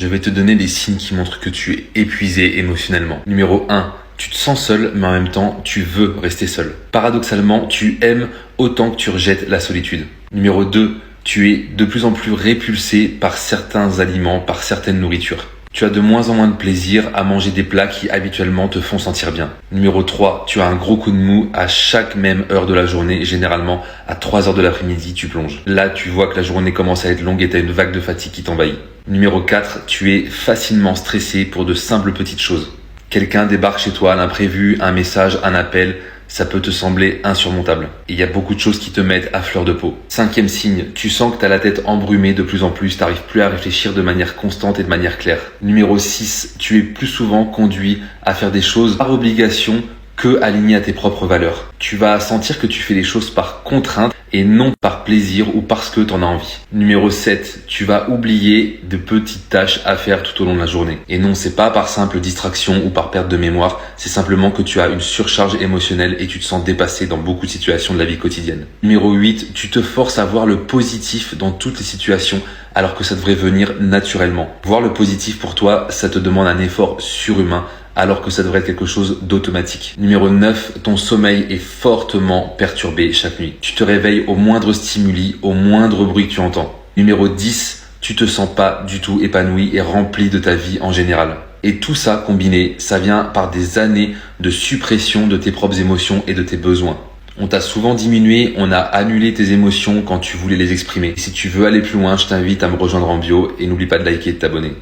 Je vais te donner des signes qui montrent que tu es épuisé émotionnellement. Numéro 1. Tu te sens seul, mais en même temps, tu veux rester seul. Paradoxalement, tu aimes autant que tu rejettes la solitude. Numéro 2. Tu es de plus en plus répulsé par certains aliments, par certaines nourritures. Tu as de moins en moins de plaisir à manger des plats qui habituellement te font sentir bien. Numéro 3, tu as un gros coup de mou à chaque même heure de la journée, généralement à 3 heures de l'après-midi, tu plonges. Là, tu vois que la journée commence à être longue et tu as une vague de fatigue qui t'envahit. Numéro 4, tu es facilement stressé pour de simples petites choses. Quelqu'un débarque chez toi à l'imprévu, un message, un appel, ça peut te sembler insurmontable. Il y a beaucoup de choses qui te mettent à fleur de peau. 5e signe, tu sens que tu as la tête embrumée de plus en plus, tu n'arrives plus à réfléchir de manière constante et de manière claire. Numéro 6, tu es plus souvent conduit à faire des choses par obligation que aligné à tes propres valeurs. Tu vas sentir que tu fais les choses par contrainte et non par plaisir ou parce que tu en as envie. Numéro 7, tu vas oublier de petites tâches à faire tout au long de la journée. Et non, c'est pas par simple distraction ou par perte de mémoire, c'est simplement que tu as une surcharge émotionnelle et tu te sens dépassé dans beaucoup de situations de la vie quotidienne. Numéro 8, tu te forces à voir le positif dans toutes les situations alors que ça devrait venir naturellement. Voir le positif pour toi, ça te demande un effort surhumain alors que ça devrait être quelque chose d'automatique. Numéro 9, ton sommeil est fortement perturbé chaque nuit. Tu te réveilles au moindre stimuli, au moindre bruit que tu entends. Numéro 10, tu te sens pas du tout épanoui et rempli de ta vie en général. Et tout ça combiné, ça vient par des années de suppression de tes propres émotions et de tes besoins. On t'a souvent diminué, on a annulé tes émotions quand tu voulais les exprimer. Et si tu veux aller plus loin, je t'invite à me rejoindre en bio et n'oublie pas de liker et de t'abonner.